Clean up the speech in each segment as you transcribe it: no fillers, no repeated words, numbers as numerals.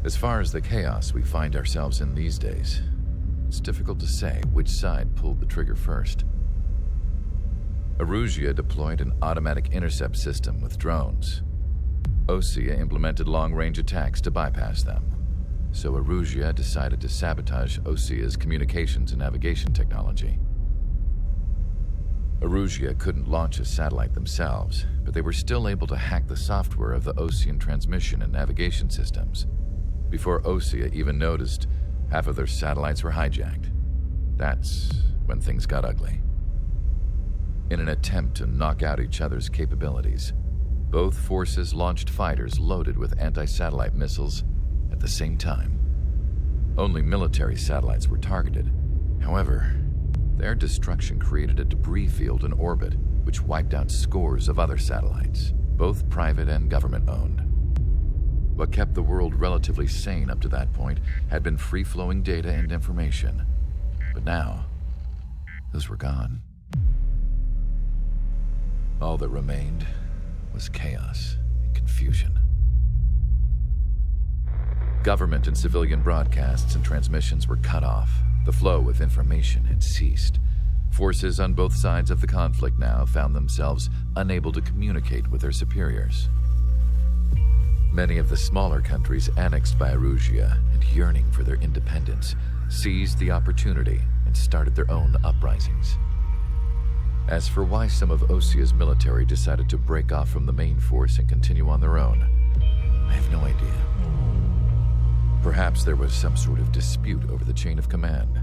As far as the chaos we find ourselves in these days, it's difficult to say which side pulled the trigger first. Erusean deployed an automatic intercept system with drones. Osea implemented long-range attacks to bypass them. So Erusean decided to sabotage Osea's communications and navigation technology. Erusean couldn't launch a satellite themselves, but they were still able to hack the software of the Osean transmission and navigation systems. Before Osea even noticed, half of their satellites were hijacked. That's when things got ugly. In an attempt to knock out each other's capabilities, both forces launched fighters loaded with anti-satellite missiles at the same time. Only military satellites were targeted. However, their destruction created a debris field in orbit, which wiped out scores of other satellites, both private and government-owned. What kept the world relatively sane up to that point had been free-flowing data and information. But now, those were gone. All that remained was chaos and confusion. Government and civilian broadcasts and transmissions were cut off. The flow of information had ceased. Forces on both sides of the conflict now found themselves unable to communicate with their superiors. Many of the smaller countries annexed by Erusean and yearning for their independence seized the opportunity and started their own uprisings. As for why some of Osea's military decided to break off from the main force and continue on their own, I have no idea. Perhaps there was some sort of dispute over the chain of command.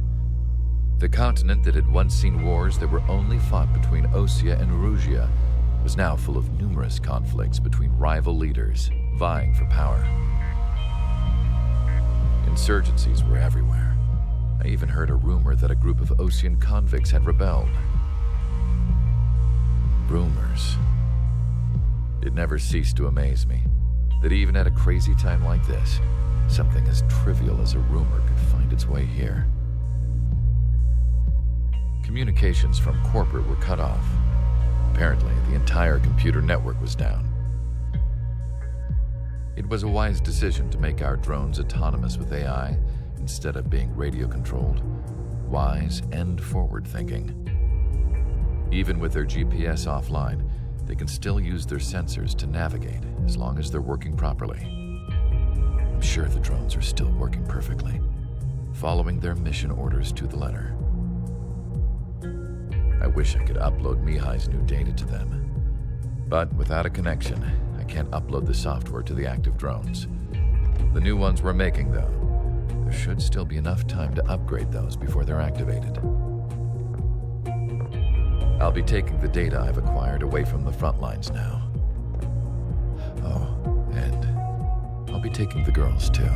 The continent that had once seen wars that were only fought between Osea and Erusean was now full of numerous conflicts between rival leaders vying for power. Insurgencies were everywhere. I even heard a rumor that a group of Osean convicts had rebelled. Rumors. It never ceased to amaze me that even at a crazy time like this, something as trivial as a rumor could find its way here. Communications from corporate were cut off. Apparently, the entire computer network was down. It was a wise decision to make our drones autonomous with AI instead of being radio-controlled. Wise and forward-thinking. Even with their GPS offline, they can still use their sensors to navigate as long as they're working properly. I'm sure the drones are still working perfectly, following their mission orders to the letter. I wish I could upload Mihai's new data to them. But without a connection, I can't upload the software to the active drones. The new ones we're making, though, there should still be enough time to upgrade those before they're activated. I'll be taking the data I've acquired away from the front lines now. Oh, and I'll be taking the girls, too.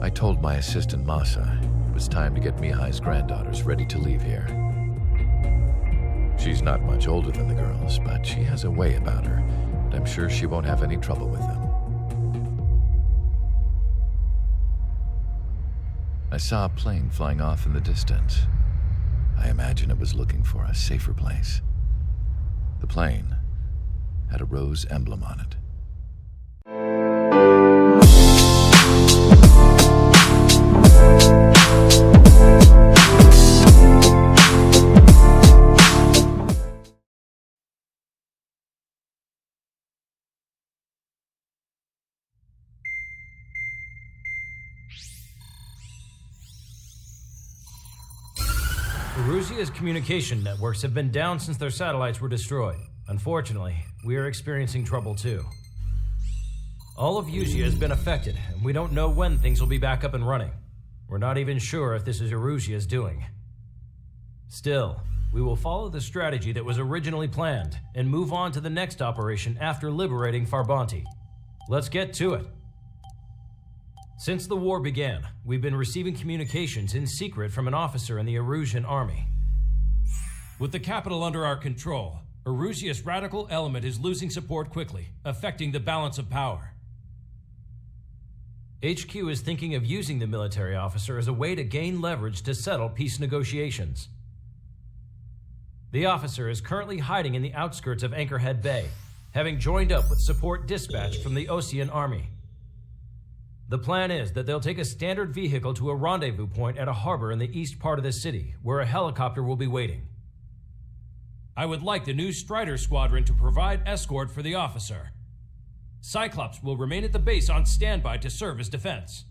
I told my assistant Masa it was time to get Mihai's granddaughters ready to leave here. She's not much older than the girls, but she has a way about her, and I'm sure she won't have any trouble with them. I saw a plane flying off in the distance. I imagine it was looking for a safer place. The plane had a rose emblem on it. Erusean's communication networks have been down since their satellites were destroyed. Unfortunately, we are experiencing trouble too. All of Erusean has been affected, and we don't know when things will be back up and running. We're not even sure if this is Erusean's doing. Still, we will follow the strategy that was originally planned and move on to the next operation after liberating Farbanti. Let's get to it. Since the war began, we've been receiving communications in secret from an officer in the Erusean army. With the capital under our control, Erusean's radical element is losing support quickly, affecting the balance of power. HQ is thinking of using the military officer as a way to gain leverage to settle peace negotiations. The officer is currently hiding in the outskirts of Anchorhead Bay, having joined up with support dispatched from the Osean army. The plan is that they'll take a standard vehicle to a rendezvous point at a harbor in the east part of the city, where a helicopter will be waiting. I would like the new Strider Squadron to provide escort for the officer. Cyclops will remain at the base on standby to serve as defense.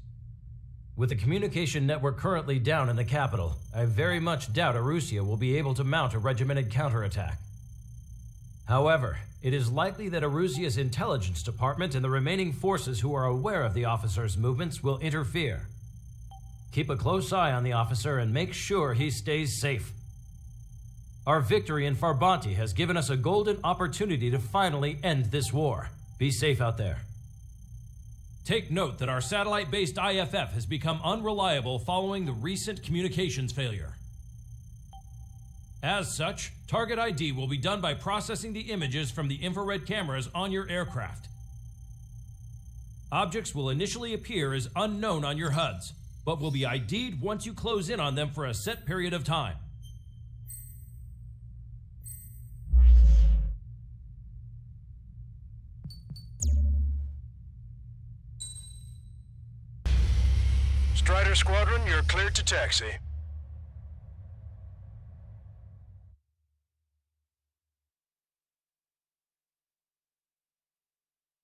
With the communication network currently down in the capital, I very much doubt Erusean will be able to mount a regimented counterattack. However, it is likely that Erusean's intelligence department and the remaining forces who are aware of the officer's movements will interfere. Keep a close eye on the officer and make sure he stays safe. Our victory in Farbanti has given us a golden opportunity to finally end this war. Be safe out there. Take note that our satellite-based IFF has become unreliable following the recent communications failure. As such, target ID will be done by processing the images from the infrared cameras on your aircraft. Objects will initially appear as unknown on your HUDs, but will be ID'd once you close in on them for a set period of time. Strider Squadron, you're cleared to taxi.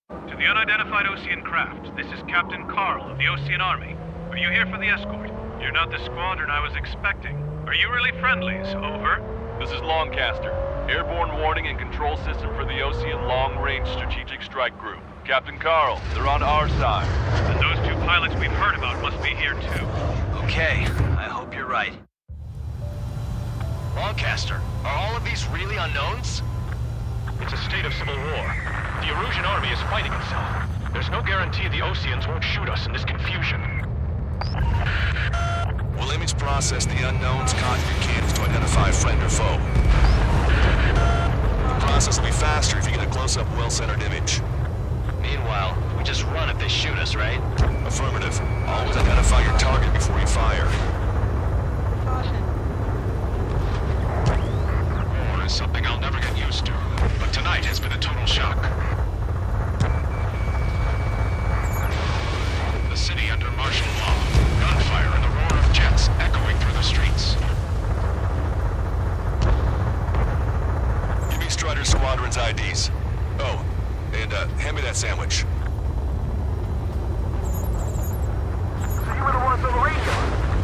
To the unidentified Ocean craft, this is Captain Carl of the Ocean Army. Are you here for the escort? You're not the squadron I was expecting. Are you really friendlies? Over. This is Long Caster. Airborne warning and control system for the Ocean Long Range Strategic Strike Group. Captain Carl, they're on our side. And those two pilots we've heard about must be here too. Okay, I hope you're right. Longcaster, are all of these really unknowns? It's a state of civil war. The Erusean army is fighting itself. There's no guarantee the Oceans won't shoot us in this confusion. We'll image process the unknowns conjugate cannons to identify friend or foe. The process will be faster if you get a close-up, well-centered image. Meanwhile, we just run if they shoot us, right? Affirmative. Always identify your target before you fire. War is something I'll never get used to, but tonight has been a total shock. The city under martial law, gunfire and the roar of jets echoing through the streets. Give me Strider Squadron's IDs. Oh, and hand me that sandwich. You were the ones on the radio.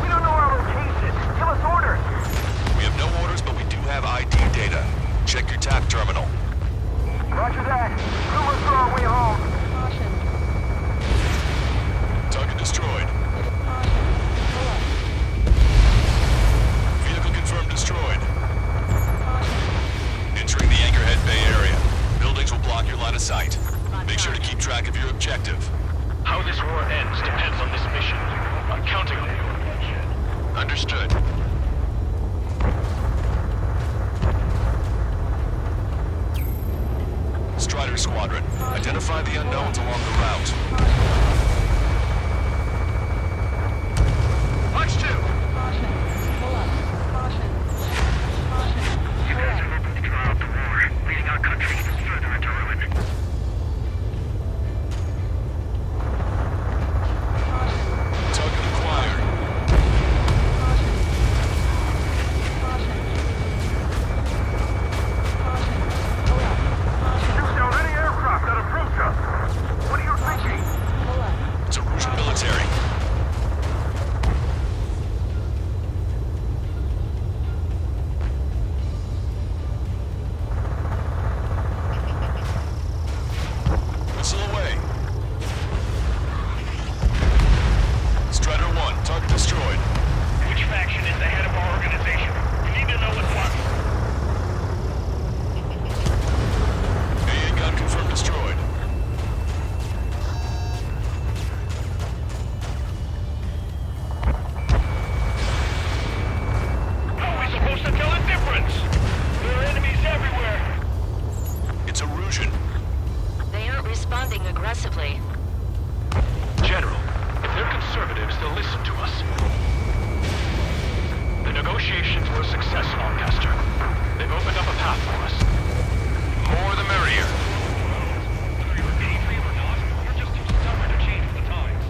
We don't know our location. Give us orders. We have no orders, but we do have ID data. Check your TAC terminal. Roger that. Crew must go our way home. Target destroyed. Vehicle confirmed destroyed. Entering the Anchorhead Bay area. Buildings will block your line of sight. Make sure to keep track of your objective. How this war ends depends on this mission. I'm counting on you. Understood. Strider Squadron, identify the unknowns along the route. Watch two! You guys are looking to draw out the war, leading our country even further into ruin. Target acquired. Shoot down any aircraft that approach us. What are you thinking? It's Erusean military. Whistle away. Strider 1, target destroyed. Which faction is the head of our organization? We need to know what's what. AA gun confirmed destroyed. How are we supposed to tell the difference? There are enemies everywhere. It's Erusean. They aren't responding aggressively. General, if they're conservatives, they'll listen to us. The negotiations were a success, Longcaster. They've opened up a path for us. More the merrier. Whether you're a patriot or not, you're just too stubborn to change with the times.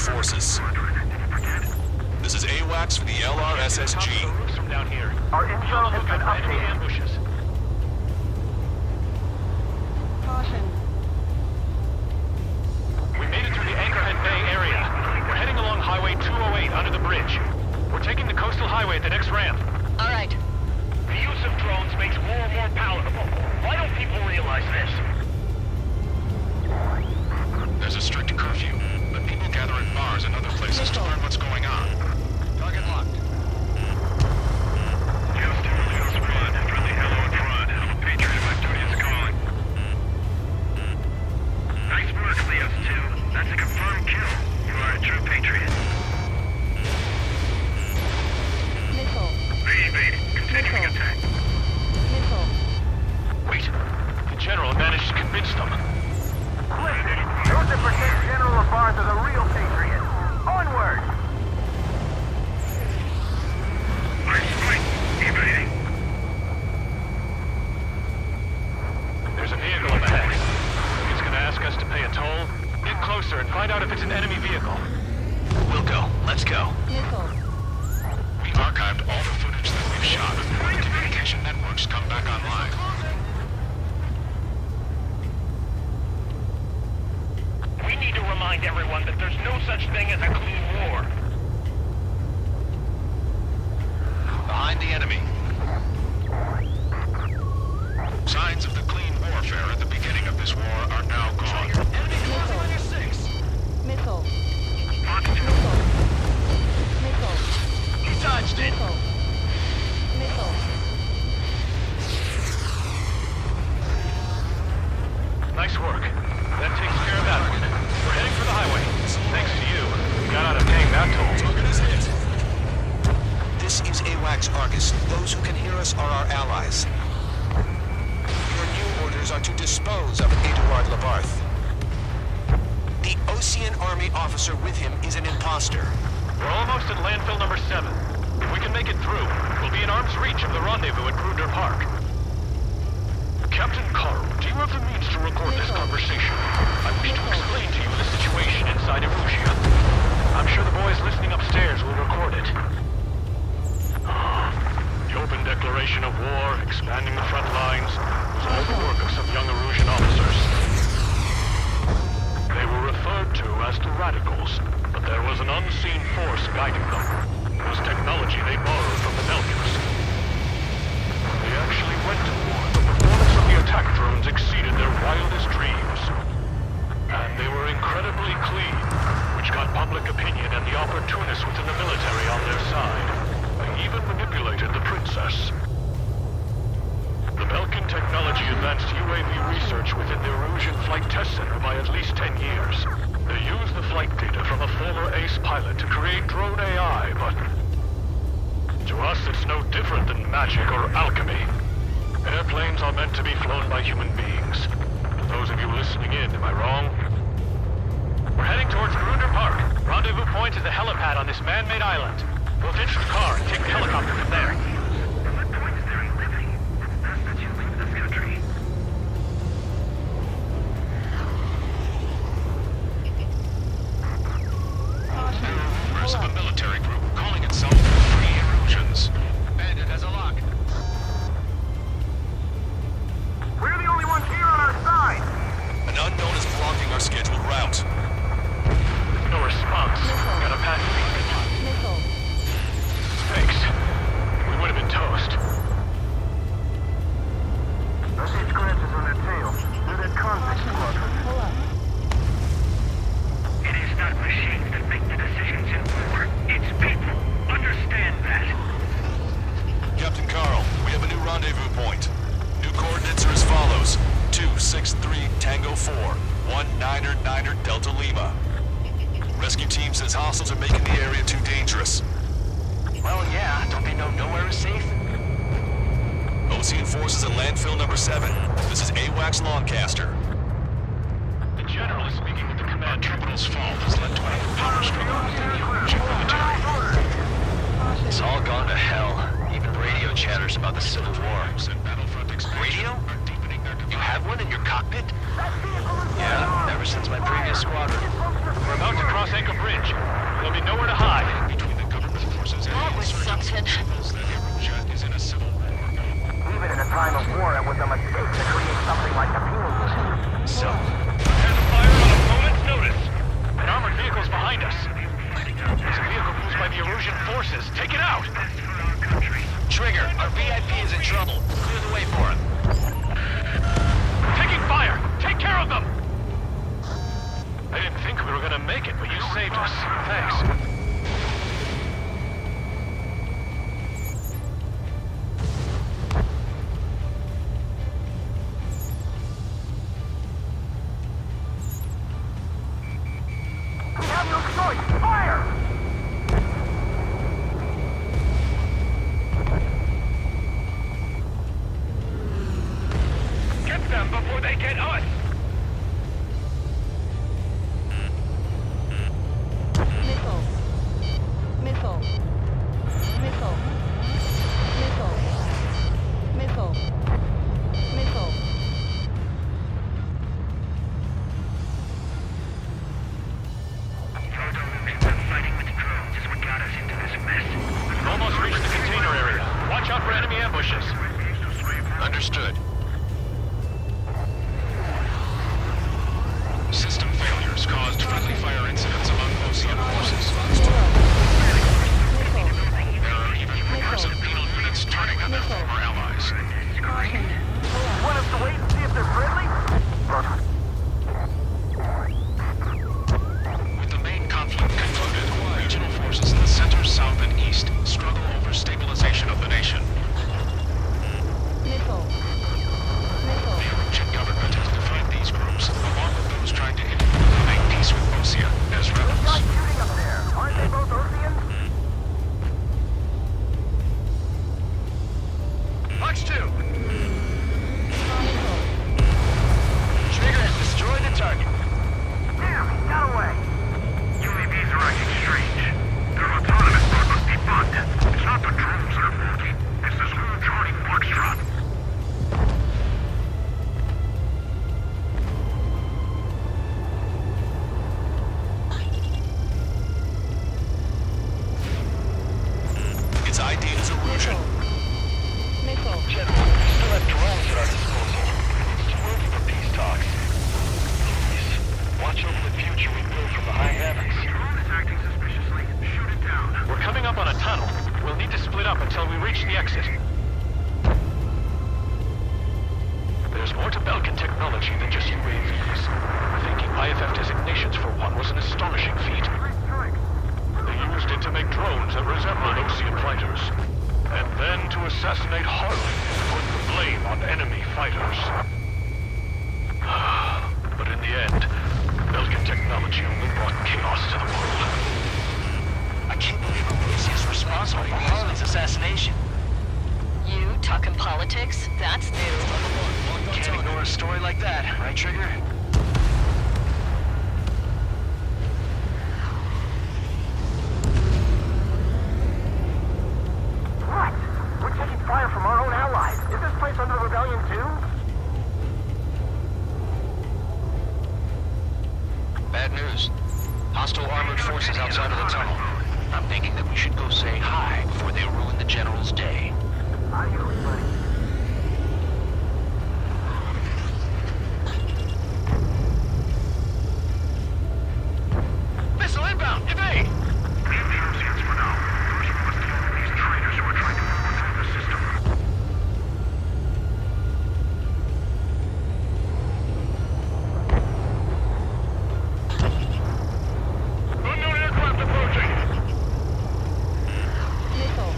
forces. This is AWACS for the LRSSG. From down here. Our intel has been updated. Ambushes. Caution. We made it through the Anchorhead Bay area. We're heading along Highway 208 under the bridge. We're taking the coastal highway at the next ramp. All right. The use of drones makes war more palatable. Why don't people realize this? There's a strict curfew, but people gather at bars and other places to learn what's going on. Target locked. Houston, Leo Squad. Friendly hello in front. I'm a Patriot and my duty is calling. Nice work, Leos 2. That's a confirmed kill. You are a true Patriot. Missile. Evade. Continuing attack. Missile. Wait. The General managed to convince them. Quick! Those that protect General Labarth are the real Patriots. Onward! Evading. There's a vehicle up ahead. It's gonna ask us to pay a toll. Get closer and find out if it's an enemy vehicle. We'll go. Let's go. Missile. We archived all the footage that we've shot. The communication networks come back online. We need to remind everyone that there's no such thing as a clean war. Behind the enemy. Signs of the clean warfare at the beginning of this war are now gone. Missile. Missile. Missile. You dodged it! Missile. Missile. Nice work. That takes care of that one. We're heading for the highway. Thanks to you. We got out of paying that toll. Target is hit. This is AWACS Argus. Those who can hear us are our allies. Your new orders are to dispose of Eduard Labarth. The Ocean Army officer with him is an imposter. We're almost at landfill number 7. If we can make it through, we'll be in arm's reach of the rendezvous at Grunder Park. Captain Carl, do you have the means to record this conversation? I wish to explain to you the situation inside Erusean. I'm sure the boys listening upstairs will record it. The open declaration of war, expanding the front lines, was all the work of some young Erusean officers. They were referred to as the Radicals, but there was an unseen force guiding them. It was technology they borrowed from the Belkans. They actually went to war. The performance of the attack drones exceeded their wildest dreams. And they were incredibly clean, which got public opinion and the opportunists within the military on their side. They even manipulated the princess. The Belkan technology advanced UAV research within the Erusean Flight Test Center by at least 10 years. They used the flight data from a former ace pilot to create drone AI, but to us it's no different than magic or alchemy. Airplanes are meant to be flown by human beings. For those of you listening in, am I wrong? We're heading towards Grunder Park. Rendezvous point is the helipad on this man-made island. We'll ditch the car and take the helicopter from there. What point is there in living? That's that you leave this country. Members of a military group calling itself Free Erusians. Bandit has a lock. We're the only ones here on our side! An unknown is blocking our scheduled route. No response. Got a pass feed. Missile. Thanks. We would have been toast. I see scratches on their tail. They're that convict squadron. Pull up. It is not machines that make the decisions in war. It's people. Understand that. Captain Carl, we have a new rendezvous point. New coordinates are as follows. 263 Tango 4, 19er Delta Lima. Rescue team says hostiles are making the area too dangerous. Well, yeah. Don't they know nowhere is safe? Ocean forces at landfill number 7. This is AWACS Long Caster. The General is speaking with the Our commander. terminal's fall has led to a power struggle within the Erusean military. It's all gone to hell. Even radio chatters about the Civil War. And battlefront expansion Radio? are deepening their You divide. have one in your cockpit? Yeah, ever since my previous squadron. We're about to cross Anchor Bridge. There'll be nowhere to hide. Between the government forces and That the was insurgents, something. signals that Erusean is in a civil war. Even in a time of war, it was a mistake to create something like the penal code. So, prepare to fire on a moment's notice. An armored vehicle's behind us. There's a vehicle used by the Erusean forces. Take it out! Trigger, our VIP is in trouble. Clear the way for him. We're taking fire! Take care of them! I didn't think we were gonna make it, but you saved us. Thanks. We have no choice! Fire! Get them before they get us! Missile. Missile. Missile. Missile. Missile. Missile. Fighting with drones is what got us into this mess. We've almost reached the container area. Watch out for enemy ambushes. Understood. System failures caused friendly fire incidents among Ocean forces. Missile. There are even rumors of penal units turning on their former allies. Caution. Want us to wait and see if they're friendly? With the main conflict concluded, regional forces in the center, south, and east struggle over stabilization of the nation. Missile. Missile. The Erusean government has defined these groups, along with those trying to intervene make peace with Osia, as Not rebels. shooting up there. Aren't they both Oceans? Watch 2! Missile. Trigger has destroyed the target. Damn, he got away. UAVs are acting strange. Their autonomous mode must be bugged. It's not the drones that are faulty. It's this whole Charlie Foxtrot. Its ID is Erusean. Missile. General, we still have drones at our disposal. It's too early for peace talks. Please, watch over the future we build from the high heavens. Drone is acting suspiciously. Shoot it down. We're coming up on a tunnel. We'll need to split up until we reach the exit. There's more to Belkan technology than just UAVs. Thinking IFF designations for one was an astonishing feat. They used it to make drones that resembled Ocean fighters. And then to assassinate Harling and put the blame on enemy fighters. But in the end, Belkan technology only brought chaos to the world. I can't believe Erusean is responsible for Harling's assassination. You talking politics? That's new. Can't ignore a story like that, right, Trigger? What? We're taking fire from our own allies. Is this place under rebellion too? Bad news. Hostile armored forces outside of the tunnel. I'm thinking that we should go say hi before they ruin the General's day. Adios, buddy. Missile inbound! Evade! Leave the Eruseans for now. First, we must deal with these traitors who are trying to overthrow the system. Unknown aircraft approaching! Missile.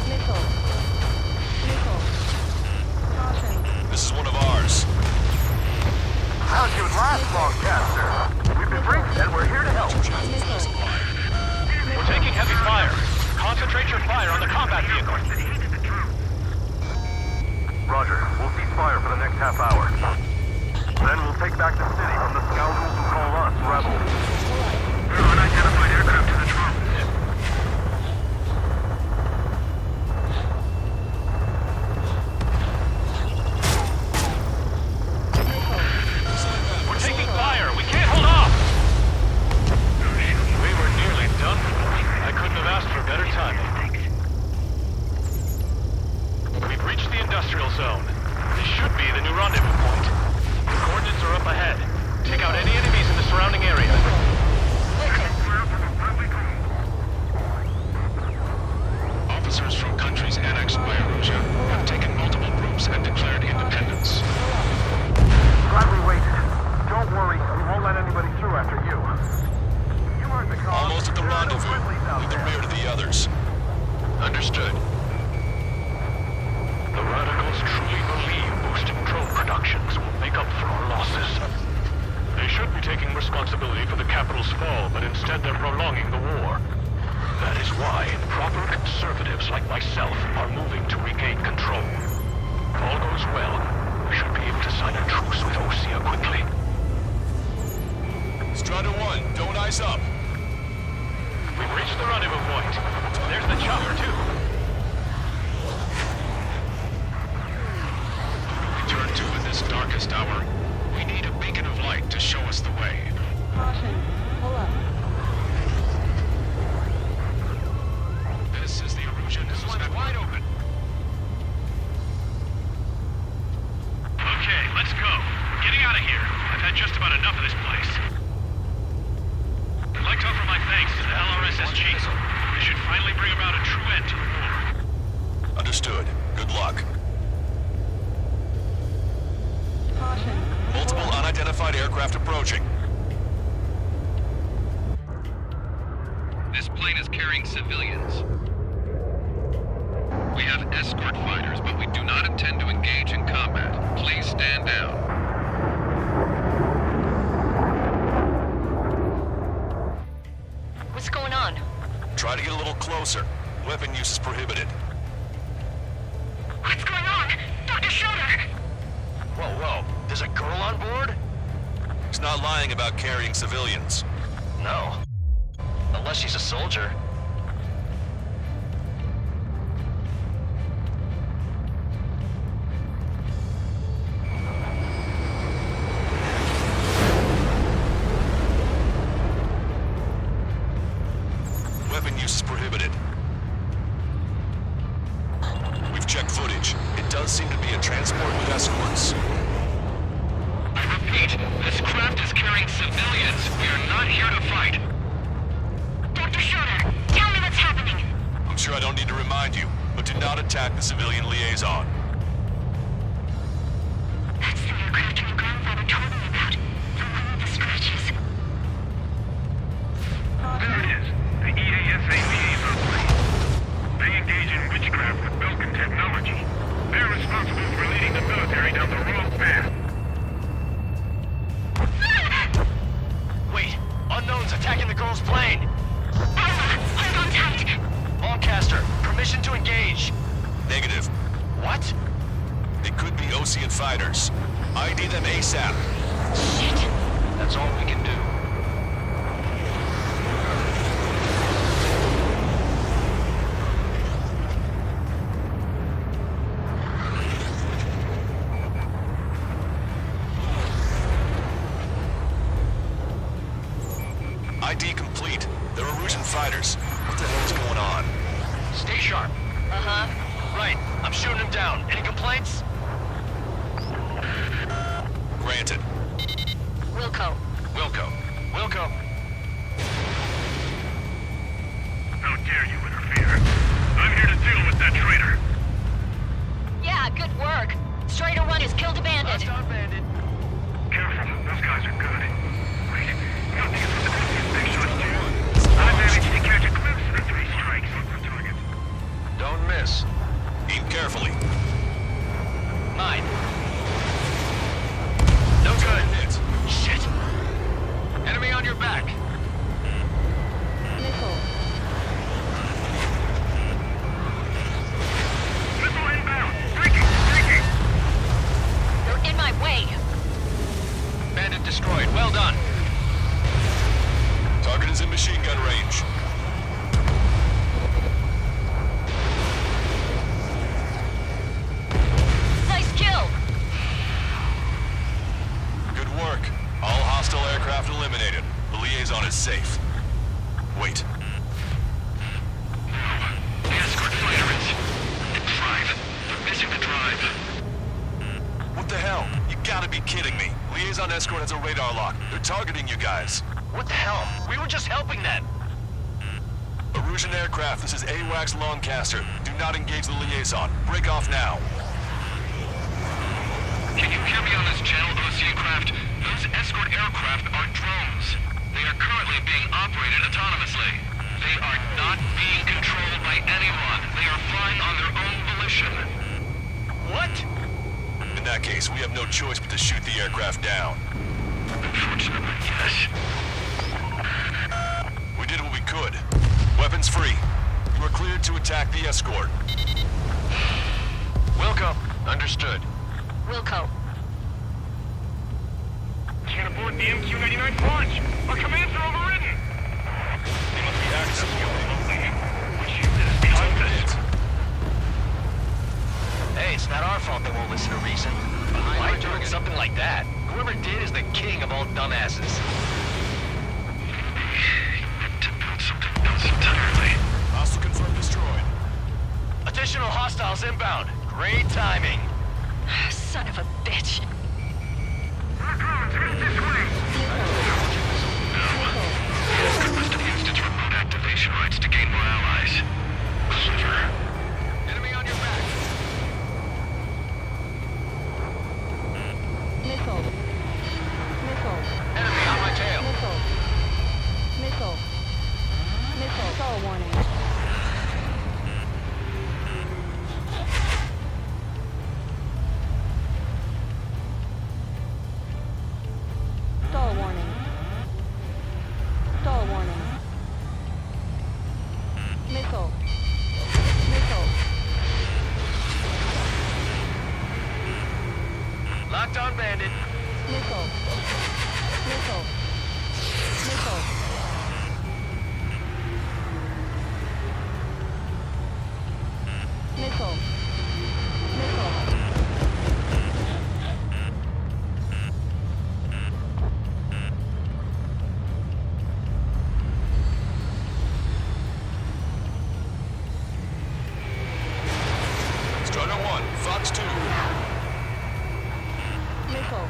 Missile. Missile. Caution. This is one of ours. How'd you last, Long Caster? We've been briefed and we're here to help. Missile. We're taking heavy fire. Concentrate your fire on the combat vehicle. Roger. We'll cease fire for the next half hour. Then we'll take back the city from the scoundrels who call us rebels. There are unidentified aircraft to the drones. We're taking fire. We can't hold off. Take out any enemies in the surrounding area. Officers from countries annexed by Erusean have taken multiple groups and declared independence. Glad we waited. Don't worry, we won't let anybody through after you. You heard the call. Almost at the rendezvous. Leave the rear to the others. Understood. The Radicals truly believe boosting drone productions will make up for our losses. They should be taking responsibility for the capital's fall, but instead they're prolonging the war. That is why proper conservatives like myself are moving to regain control. If all goes well, we should be able to sign a truce with Osea quickly. Squadron 1, don't ice up. We've reached the rendezvous point. There's the chopper, too. Turn to in this darkest hour. We need a beacon of light to show us the way. Caution. Pull up. This is the Erusean. This one's wide open. Okay, let's go. We're getting out of here. I've had just about enough of this place. I'd like to offer my thanks to the LRSSG. They should finally bring about a true end to the war. Understood. Good luck. Caution. Multiple unidentified aircraft approaching. This plane is carrying civilians. We have escort fighters, but we do not intend to engage in combat. Please stand down. What's going on? Try to get a little closer. Weapon use is prohibited. What's going on? Dr. Schroeder! Whoa. There's a girl on board? He's not lying about carrying civilians. No. Unless she's a soldier. Weapon use is prohibited. We've checked footage. It does seem to be a transport with escorts. I repeat, this craft is carrying civilians. We are not here to fight. Dr. Schroeder, tell me what's happening. I'm sure I don't need to remind you, but do not attack the civilian liaison. That's the aircraft your grandfather told me about. The one with the scratches. There it is. The EASA liaison plane. They engage in witchcraft with Belka technology. They're responsible for leading the military down the wrong path. Wait! Unknown's attacking the girl's plane! Hold on tight. Long Caster, permission to engage. Negative. What? They could be Ocean fighters. ID them ASAP. Shit. That's all we can do. ID complete. They're Erusean fighters. What the hell is going on? Stay sharp. Uh-huh. Right, I'm shooting him down. Any complaints? Granted. Wilco. Wilco. How dare you interfere? I'm here to deal with that traitor. Yeah, good work. Straighter one has killed a bandit. Bandit. Careful, those guys are good. Wait, nothing is supposed to be big shots too. I managed to catch a glimpse of the 3 strikes on the target. Don't miss. Aim carefully. 9. No good. Hit. Shit. Enemy on your back. Missile. Missile inbound. Breaking. You're in my way. Bandit destroyed. Well done. Target is in machine gun range. Nice kill. Good work. All hostile aircraft eliminated. The liaison is safe. Wait. The escort fighter is in drive. They're missing the drive. What the hell? You gotta be kidding me. Liaison escort has a radar lock. They're targeting you guys. What the hell? We were just helping them. Erusean aircraft, this is AWACS Long Caster. Do not engage the liaison. Break off now. Can you hear me on this channel, Ocean craft? Those escort aircraft are drones. They are currently being operated autonomously. They are not being controlled by anyone. They are flying on their own volition. What? In that case, we have no choice but to shoot the aircraft down. Unfortunately, yes. We did what we could. Weapons free. You are cleared to attack the escort. Wilco. Understood. Wilco. Can't aboard the MQ-99 launch. Our commands are overridden. They must be accessing you remotely. Which unit is behind this? Hey, it's not our fault they won't listen to reason. Why are you doing something like that? Whoever did is the king of all dumbasses. To build something else entirely. Hostile confirmed destroyed. Additional hostiles inbound. Great timing. Son of a bitch. Drones, headed this way. It must have used its remote activation rights to gain more allies. Clever. Enemy on your back. Missile. Missile. Enemy on my tail. Missile. Missile. Missile. Stall warning. Stall warning. Stall warning. Missile. Missile. Locked on bandit. Missile. Missile. Missile. Missile. Missile. Squadron 1, Fox 2. Missile.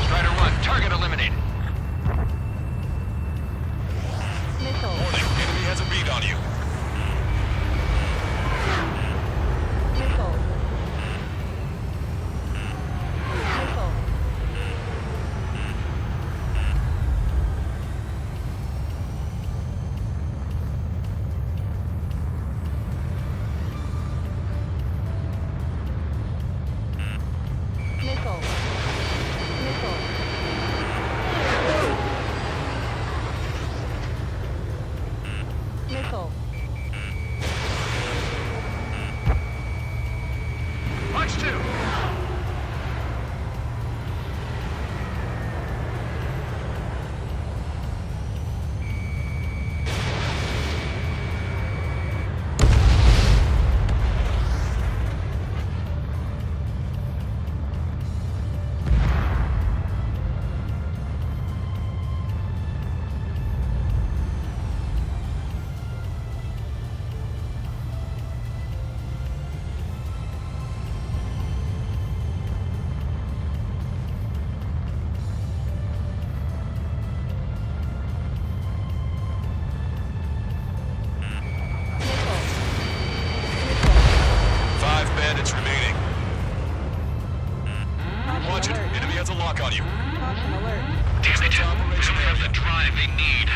Strider 1, target eliminated. Missile. Warning, enemy has a bead on you. Missile. Missile. Missile. Missile. Missile. Fox 2. Bandits remaining. Watch it. Enemy has a lock on you. Caution alert. Damn it. They don't have the drive they need.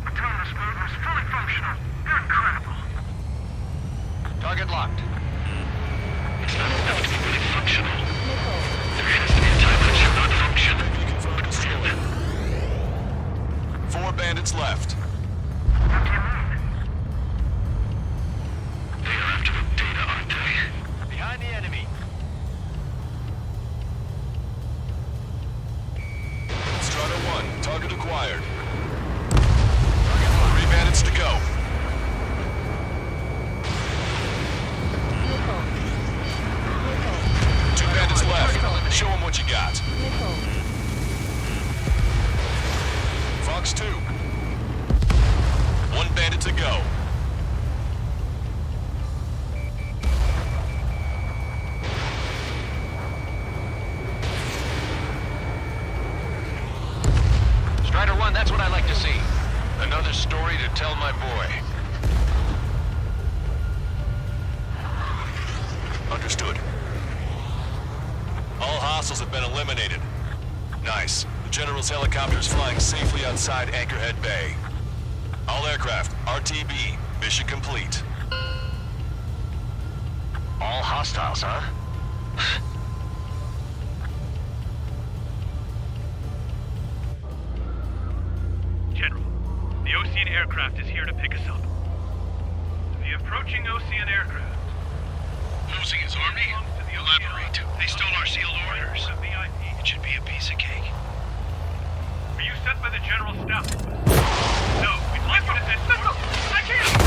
Autonomous mode is fully functional. Incredible. Target locked. It's not enough to be fully functional. Missile. There has to be a time when it should not function. Confirmed destroyed. 4 bandits left. What do you mean? They are after the data, aren't they? Behind the enemy. Strider 1, target acquired. 3 bandits to go. Missile. Missile. 2 bandits left. Show them what you got. Missile. Fox 2. 1 bandit Understood. All hostiles have been eliminated. Nice. The General's helicopter is flying safely outside Anchorhead Bay. All aircraft, RTB, mission complete. All hostiles, huh? General, the Ocean aircraft is here to pick us up. The approaching Ocean aircraft. Losing his army? Elaborate. They stole our sealed orders. It should be a piece of cake. Were you sent by the General's staff? No, we'd like you to send... I can't!